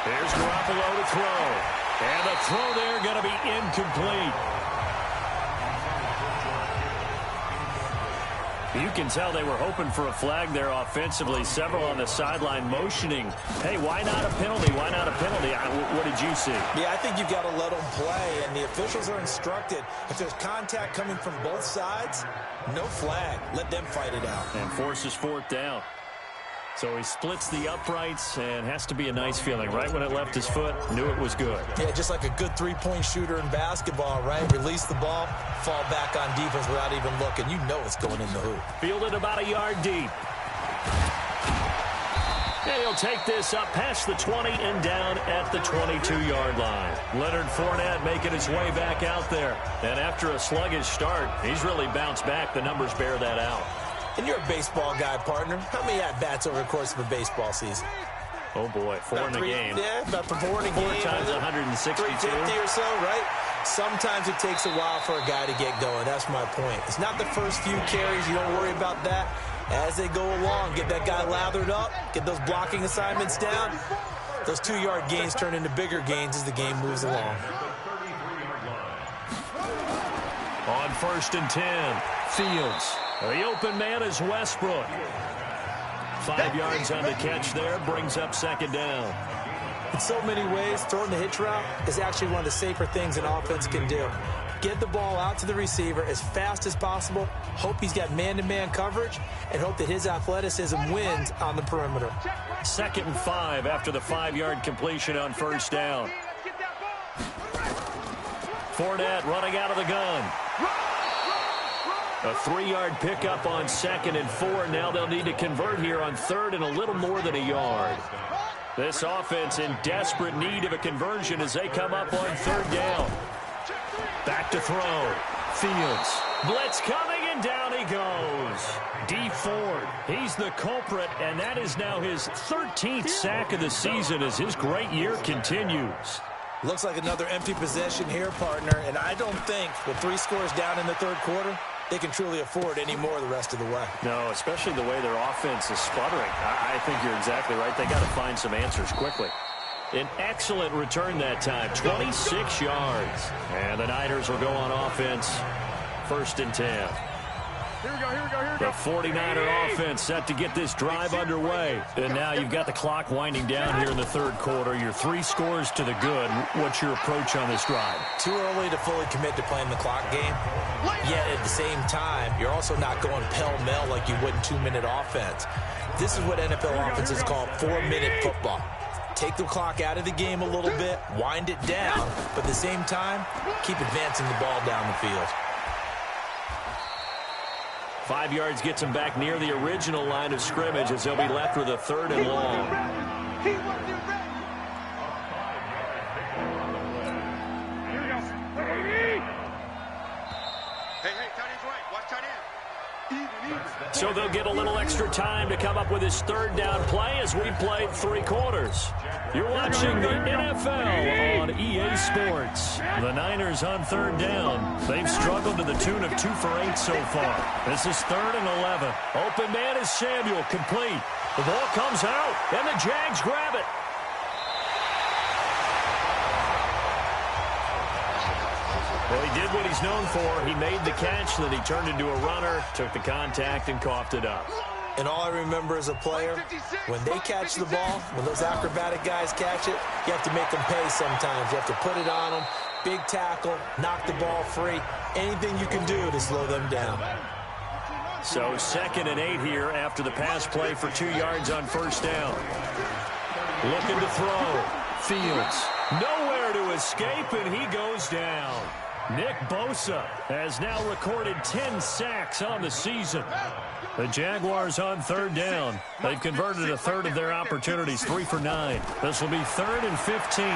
[SPEAKER 2] There's Garoppolo to throw. And the throw there going to be incomplete. You can tell they were hoping for a flag there offensively. Several on the sideline motioning. Hey, why not a penalty? Why not a penalty? What did you see?
[SPEAKER 3] Yeah, I think you've got to let them play, and the officials are instructed. If there's contact coming from both sides, no flag. Let them fight it out.
[SPEAKER 2] And forces fourth down. So he splits the uprights, and has to be a nice feeling. Right when it left his foot, knew it was good.
[SPEAKER 3] Yeah, just like a good three-point shooter in basketball, right? Release the ball, fall back on defense without even looking. You know it's going in the hoop.
[SPEAKER 2] Fielded about a yard deep. And he'll take this up past the 20 and down at the 22-yard line. Leonard Fournette making his way back out there. And after a sluggish start, he's really bounced back. The numbers bear that out.
[SPEAKER 3] And you're a baseball guy, partner. How many at-bats over the course of a baseball season?
[SPEAKER 2] Oh, boy, four in a game.
[SPEAKER 3] Yeah, about four in a game.
[SPEAKER 2] 4 times 162.
[SPEAKER 3] 350 or so, right? Sometimes it takes a while for a guy to get going. That's my point. It's not the first few carries. You don't worry about that. As they go along, get that guy lathered up, get those blocking assignments down. Those 2-yard gains turn into bigger gains as the game moves along.
[SPEAKER 2] On 1st and 10, Fields. The open man is Westbrook. 5 yards on the catch there, brings up second down.
[SPEAKER 3] In so many ways, throwing the hitch route is actually one of the safer things an offense can do. Get the ball out to the receiver as fast as possible, hope he's got man-to-man coverage, and hope that his athleticism wins on the perimeter.
[SPEAKER 2] 2nd and 5 after the 5-yard completion on 1st down. Fournette running out of the gun. A 3-yard pickup on 2nd and 4. Now they'll need to convert here on 3rd and a little more than a yard. This offense in desperate need of a conversion as they come up on 3rd down. Back to throw. Fields. Blitz coming, and down he goes. D Ford, he's the culprit, and that is now his 13th sack of the season as his great year continues.
[SPEAKER 3] Looks like another empty possession here, partner, and I don't think with 3 scores down in the 3rd quarter, they can truly afford any more the rest of the way.
[SPEAKER 2] No, especially the way their offense is sputtering. I think you're exactly right. They got to find some answers quickly. An excellent return that time, 26 yards. And the Niners will go on offense, 1st and 10.
[SPEAKER 7] Here we go.
[SPEAKER 2] The 49er offense set to get this drive underway. And now you've got the clock winding down here in the 3rd quarter. You're 3 scores to the good. What's your approach on this drive?
[SPEAKER 3] Too early to fully commit to playing the clock game. Yet at the same time, you're also not going pell-mell like you would in 2-minute offense. This is what NFL offenses call 4-minute football. Take the clock out of the game a little bit, wind it down, but at the same time, keep advancing the ball down the field.
[SPEAKER 2] 5 yards gets them back near the original line of scrimmage as they'll be left with a 3rd and long. So they'll get a little extra time to come up with his 3rd down play as we played 3 quarters. You're watching the NFL on EA Sports. The Niners on 3rd down. They've struggled to the tune of 2 for 8 so far. This is 3rd and 11. Open man is Samuel, complete. The ball comes out, and the Jags grab it. Well, he did what he's known for. He made the catch, then he turned into a runner, took the contact, and coughed it up.
[SPEAKER 3] And all I remember as a player, when they catch the ball, when those acrobatic guys catch it, you have to make them pay sometimes. You have to put it on them, big tackle, knock the ball free, anything you can do to slow them down.
[SPEAKER 2] So 2nd and 8 here after the pass play for 2 yards on first down. Looking to throw. Fields. Nowhere to escape, and he goes down. Nick Bosa has now recorded 10 sacks on the season. The Jaguars on 3rd down. They've converted a third of their opportunities, 3 for 9. This will be 3rd and 15.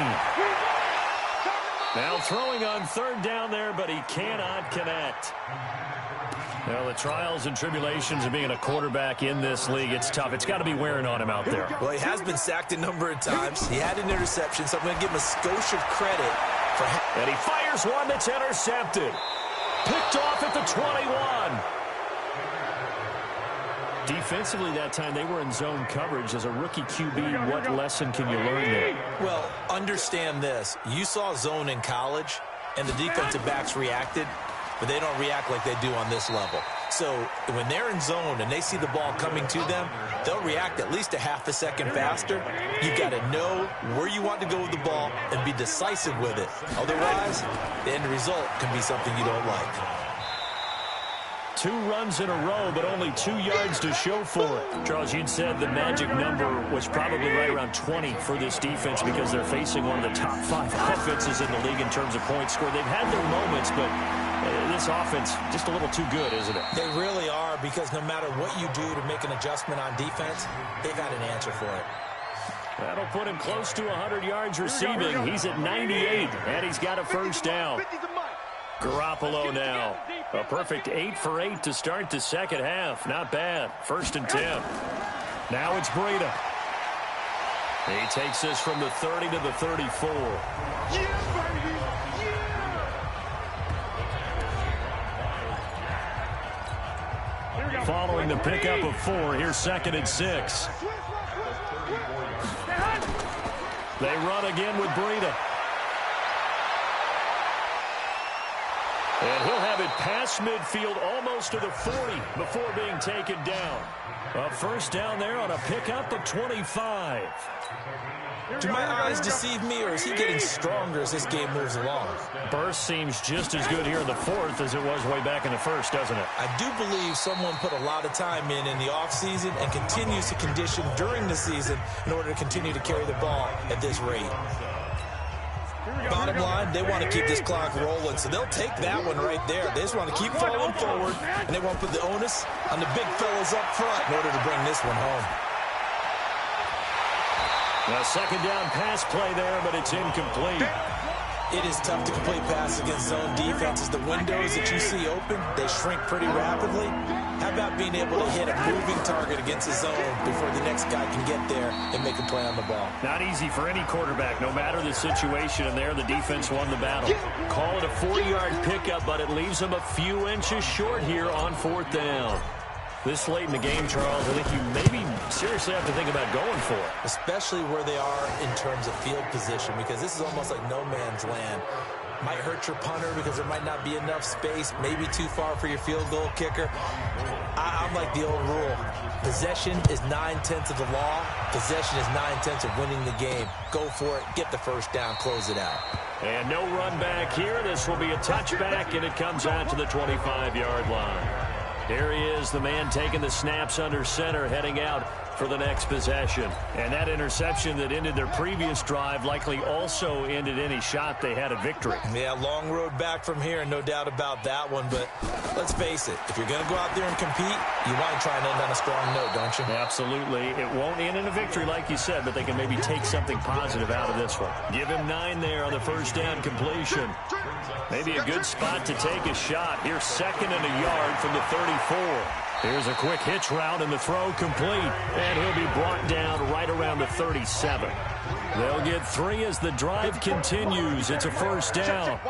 [SPEAKER 2] Now throwing on 3rd down there, but he cannot connect. Well, the trials and tribulations of being a quarterback in this league, it's tough. It's got to be wearing on him out there.
[SPEAKER 3] Well, he has been sacked a number of times. He had an interception, so I'm going to give him a skosh of credit.
[SPEAKER 2] And he fires one that's intercepted. Picked off at the 21. Defensively that time, they were in zone coverage. As a rookie QB, what lesson can you learn there?
[SPEAKER 3] Well, understand this. You saw zone in college, and the defensive backs reacted, but they don't react like they do on this level. So when they're in zone and they see the ball coming to them, they'll react at least a half a second faster. You've got to know where you want to go with the ball and be decisive with it. Otherwise, the end result can be something you don't like.
[SPEAKER 2] 2 runs in a row, but only 2 yards to show for it. Charles, you'd said the magic number was probably right around 20 for this defense because they're facing one of the top 5 offenses in the league in terms of points scored. They've had their moments, but this offense just a little too good, isn't it?
[SPEAKER 3] They really are, because no matter what you do to make an adjustment on defense, they've had an answer for it.
[SPEAKER 2] That'll put him close to 100 yards receiving. He's at 98, and he's got a first down. Garoppolo now. A perfect 8 for 8 to start the second half. Not bad. 1st and 10. Now it's Breida. He takes this from the 30 to the 34. Following the pickup of 4, here's 2nd and 6. They run again with Breida. And he'll have it past midfield almost to the 40 before being taken down. A first down there on a pickup of 25.
[SPEAKER 3] Do my eyes deceive me, or is he getting stronger as this game moves along?
[SPEAKER 2] Burst seems just as good here in the 4th as it was way back in the 1st, doesn't it?
[SPEAKER 3] I do believe someone put a lot of time in the offseason and continues to condition during the season in order to continue to carry the ball at this rate. Bottom line, they want to keep this clock rolling, so they'll take that one right there. They just want to keep falling forward, and they want to put the onus on the big fellas up front in order to bring this one home.
[SPEAKER 2] A 2nd down pass play there, but it's incomplete.
[SPEAKER 3] It is tough to complete passes against zone defenses. The windows that you see open, they shrink pretty rapidly. How about being able to hit a moving target against the zone before the next guy can get there and make a play on the ball?
[SPEAKER 2] Not easy for any quarterback, no matter the situation, and there the defense won the battle. Call it a 40-yard pickup, but it leaves them a few inches short here on 4th down. This late in the game, Charles, I think you maybe seriously have to think about going for it.
[SPEAKER 3] Especially where they are in terms of field position, because this is almost like no man's land. Might hurt your punter because there might not be enough space, maybe too far for your field goal kicker. I'm like the old rule. Possession is 9/10 of the law. Possession is 9/10 of winning the game. Go for it. Get the first down. Close it out.
[SPEAKER 2] And no run back here. This will be a touchback, and it comes out to the 25-yard line. Here he is, the man taking the snaps under center, heading out for the next possession. And that interception that ended their previous drive likely also ended any shot they had at victory.
[SPEAKER 3] Yeah, long road back from here, no doubt about that one. But let's face it, if you're going to go out there and compete, you want to try and end on a strong note, don't you?
[SPEAKER 2] Absolutely. It won't end in a victory, like you said, but they can maybe take something positive out of this one. Give him 9 there on the first down completion. Maybe a good spot to take a shot. Here's 2nd and a yard from the 34. Here's a quick hitch route, and the throw complete. And he'll be brought down right around the 37. They'll get 3 as the drive continues. It's a first down.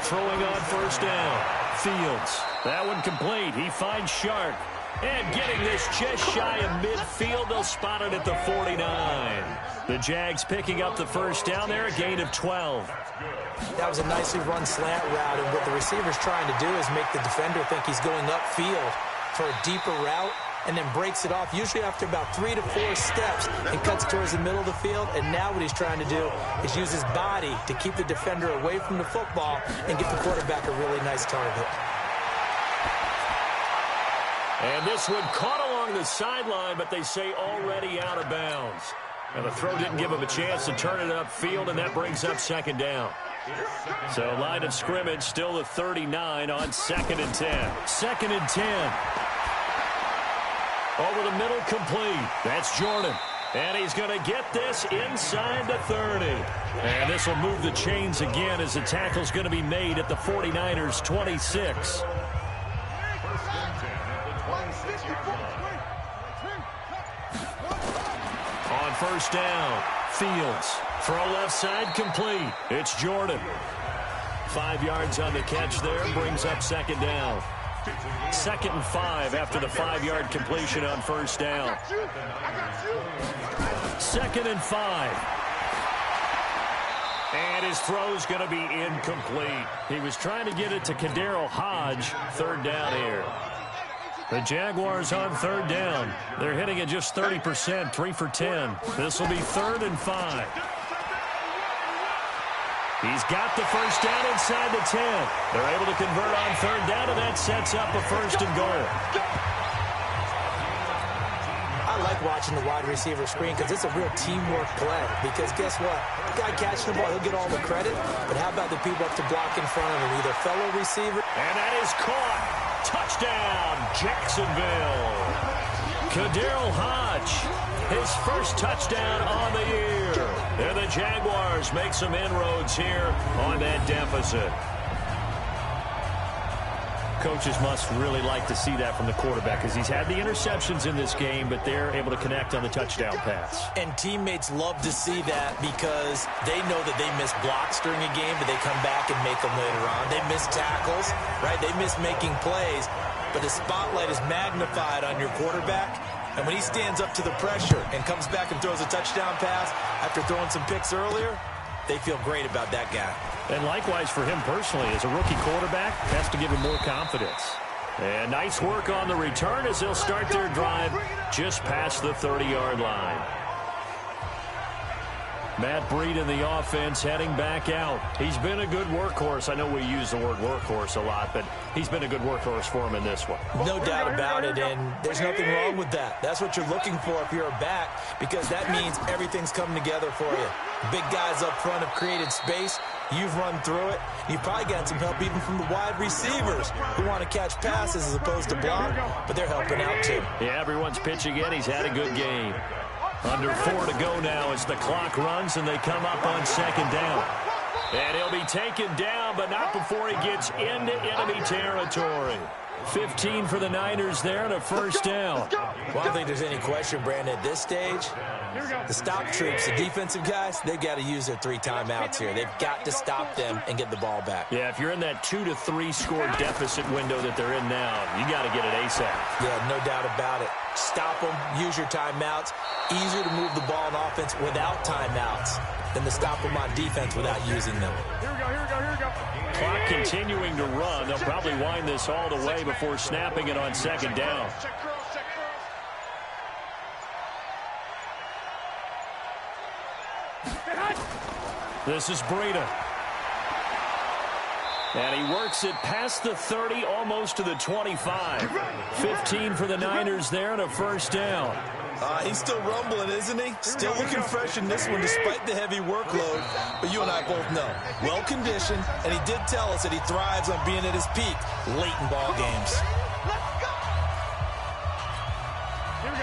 [SPEAKER 2] Throwing on first down. Fields. That one complete. He finds Shark. And getting this just shy of midfield, they'll spot it at the 49. The Jags picking up the first down there, a gain of 12.
[SPEAKER 3] That was a nicely run slant route, and what the receiver's trying to do is make the defender think he's going upfield for a deeper route, and then breaks it off, usually after about 3 to 4 steps, and cuts towards the middle of the field. And now what he's trying to do is use his body to keep the defender away from the football and get the quarterback a really nice target.
[SPEAKER 2] And this one caught along the sideline, but they say already out of bounds. And the throw didn't give him a chance to turn it upfield, and that brings up second down. So line of scrimmage still the 39 on 2nd and 10. 2nd and 10. Over the middle, complete. That's Jordan. And he's going to get this inside the 30. And this will move the chains again as the tackle's going to be made at the 49ers' 26. On first down, Fields. Throw left side, complete. It's Jordan. 5 yards on the catch there, brings up second down. 2nd and 5 after the 5-yard completion on first down. 2nd and 5. And his throw's going to be incomplete. He was trying to get it to Kadero Hodge. 3rd down here. The Jaguars on 3rd down. They're hitting at just 30%, 3 for 10. This will be 3rd and 5. He's got the first down inside the 10. They're able to convert on 3rd down, and that sets up a 1st and goal.
[SPEAKER 3] I like watching the wide receiver screen because it's a real teamwork play. Because guess what? The guy catching the ball, he'll get all the credit. But how about the people up to block in front of him? Either fellow receiver.
[SPEAKER 2] And that is caught. Touchdown, Jacksonville. Kadero Hodge, his first touchdown on the year. And the Jaguars make some inroads here on that deficit. Coaches must really like to see that from the quarterback because he's had the interceptions in this game, but they're able to connect on the touchdown pass.
[SPEAKER 3] And teammates love to see that because they know that they miss blocks during a game, but they come back and make them later on. They miss tackles, right? They miss making plays, but the spotlight is magnified on your quarterback. And when he stands up to the pressure and comes back and throws a touchdown pass after throwing some picks earlier, they feel great about that guy.
[SPEAKER 2] And likewise for him personally, as a rookie quarterback, has to give him more confidence. And nice work on the return as they'll start their drive just past the 30-yard line. Matt Breed in the offense heading back out. He's been a good workhorse. I know we use the word workhorse a lot, but he's been a good workhorse for him in this one.
[SPEAKER 3] No doubt about it, and there's nothing wrong with that. That's what you're looking for if you're a back, because that means everything's coming together for you. Big guys up front have created space. You've run through it. You've probably gotten some help even from the wide receivers who want to catch passes as opposed to block, but they're helping out too.
[SPEAKER 2] Yeah, everyone's pitching in. He's had a good game. Under 4 to go now as the clock runs and they come up on 2nd down. And he'll be taken down, but not before he gets into enemy territory. 15 for the Niners there and a 1st down.
[SPEAKER 3] Well, I don't think there's any question, Brandon, at this stage, the stop troops, the defensive guys, they've got to use their 3 timeouts here. They've got to stop them and get the ball back.
[SPEAKER 2] Yeah, if you're in that 2 to 3 score deficit window that they're in now, you got to get it ASAP.
[SPEAKER 3] Yeah, no doubt about it. Stop them, use your timeouts. Easier to move the ball on offense without timeouts than to stop them on defense without using them.
[SPEAKER 7] Here we go, here we go, here we go.
[SPEAKER 2] Clock continuing to run. They'll probably wind this all the way before snapping it on 2nd down. This is Breida. And he works it past the 30, almost to the 25. 15 for the Niners there and a 1st down.
[SPEAKER 3] He's still rumbling, isn't he? Still looking fresh in this one despite the heavy workload. But you and I both know, well-conditioned, and he did tell us that he thrives on being at his peak late in ball games.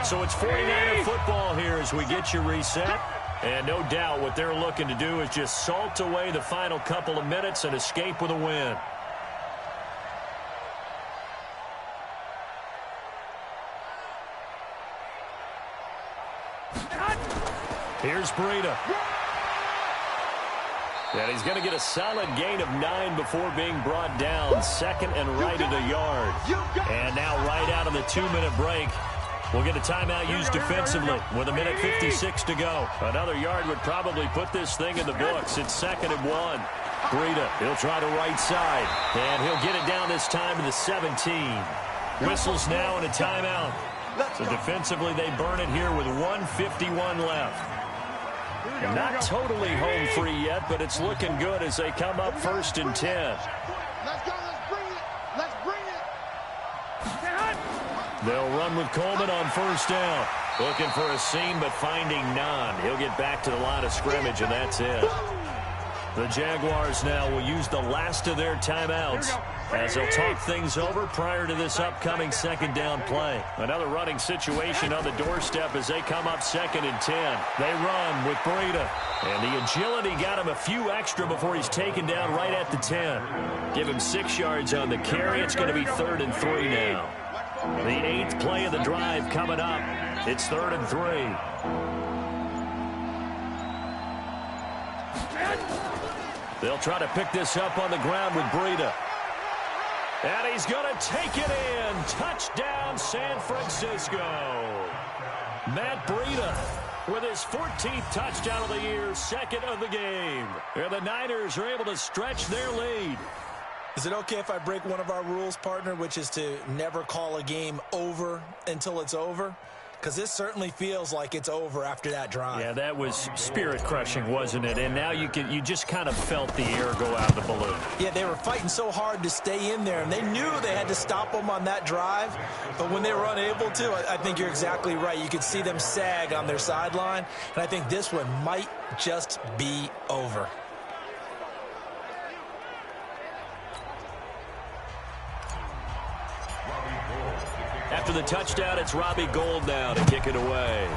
[SPEAKER 2] So it's 49er football here as we get you reset. And no doubt what they're looking to do is just salt away the final couple of minutes and escape with a win. Here's Breida. And he's going to get a solid gain of 9 before being brought down. 2nd and right at a yard. And now right out of the 2-minute break, we'll get a timeout used defensively with 1:56 to go. Another yard would probably put this thing in the books. It's 2nd and 1. Breida, he'll try to right side. And he'll get it down this time to the 17. Whistles now and a timeout. So defensively, they burn it here with 1:51 left. Not totally home free yet, but it's looking good as they come up 1st and 10.
[SPEAKER 4] Let's go. Let's bring it. Let's bring it.
[SPEAKER 2] They'll run with Coleman on 1st down. Looking for a seam, but finding none. He'll get back to the line of scrimmage, and that's it. The Jaguars now will use the last of their timeouts as they'll talk things over prior to this upcoming 2nd down play. Another running situation on the doorstep as they come up 2nd and 10. They run with Breida. And the agility got him a few extra before he's taken down right at the 10. Give him 6 yards on the carry. It's going to be 3rd and 3 now. The 8th play of the drive coming up. It's 3rd and 3. They'll try to pick this up on the ground with Breida. And he's going to take it in. Touchdown, San Francisco. Matt Breida with his 14th touchdown of the year, 2nd of the game. And the Niners are able to stretch their lead.
[SPEAKER 3] Is it okay if I break one of our rules, partner, which is to never call a game over until it's over? Because this certainly feels like it's over after that drive.
[SPEAKER 2] Yeah, that was spirit-crushing, wasn't it? And now you just kind of felt the air go out of the balloon.
[SPEAKER 3] Yeah, they were fighting so hard to stay in there, and they knew they had to stop them on that drive. But when they were unable to, I think you're exactly right. You could see them sag on their sideline, and I think this one might just be over.
[SPEAKER 2] After the touchdown, it's Robbie Gould now to kick it away.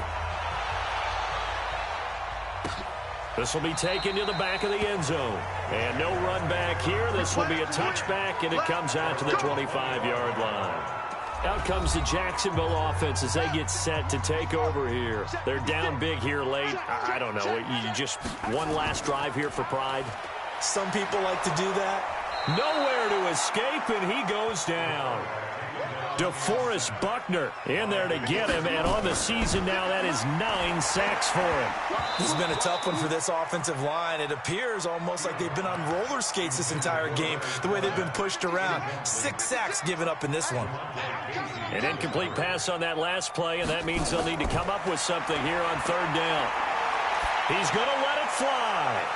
[SPEAKER 2] This will be taken to the back of the end zone. And no run back here. This will be a touchback, and it comes out to the 25-yard line. Out comes the Jacksonville offense as they get set to take over here. They're down big here late. I don't know. You just one last drive here for pride.
[SPEAKER 3] Some people like to do that.
[SPEAKER 2] Nowhere to escape, and he goes down. DeForest Buckner in there to get him, and on the season now, that is 9 sacks for him.
[SPEAKER 3] This has been a tough one for this offensive line. It appears almost like they've been on roller skates this entire game, the way they've been pushed around. 6 sacks given up in this one.
[SPEAKER 2] An incomplete pass on that last play, and that means they'll need to come up with something here on 3rd down. He's going to let it fly.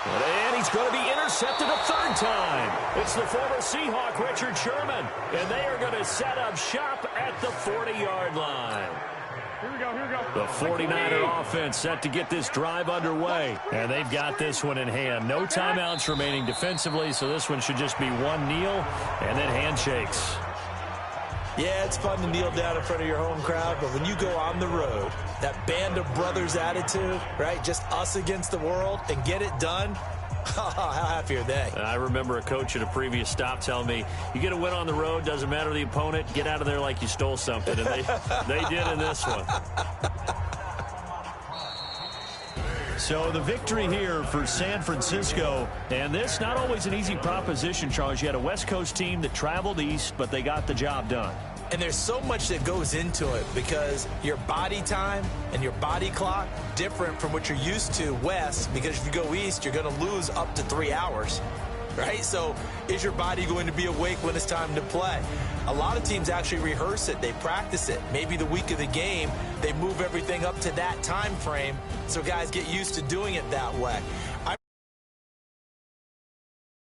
[SPEAKER 2] And he's going to be intercepted a 3rd time. It's the former Seahawk, Richard Sherman. And they are going to set up shop at the 40-yard line.
[SPEAKER 7] Here we go.
[SPEAKER 2] The 49er offense set to get this drive underway. And they've got this one in hand. No timeouts remaining defensively, so this one should just be one kneel and then handshakes.
[SPEAKER 3] Yeah, it's fun to kneel down in front of your home crowd, but when you go on the road, that band of brothers attitude, right, just us against the world, and get it done, how happy are they?
[SPEAKER 2] I remember a coach at a previous stop telling me, you get a win on the road, doesn't matter the opponent, get out of there like you stole something, and they did in this one. So the victory here for San Francisco, and this not always an easy proposition, Charles. You had a West Coast team that traveled east, but they got the job done.
[SPEAKER 3] And there's so much that goes into it because your body time and your body clock different from what you're used to west, because if you go east, you're going to lose up to 3 hours. Right? So is your body going to be awake when it's time to play? A lot of teams actually rehearse it. They practice it. Maybe the week of the game, they move everything up to that time frame so guys get used to doing it that way.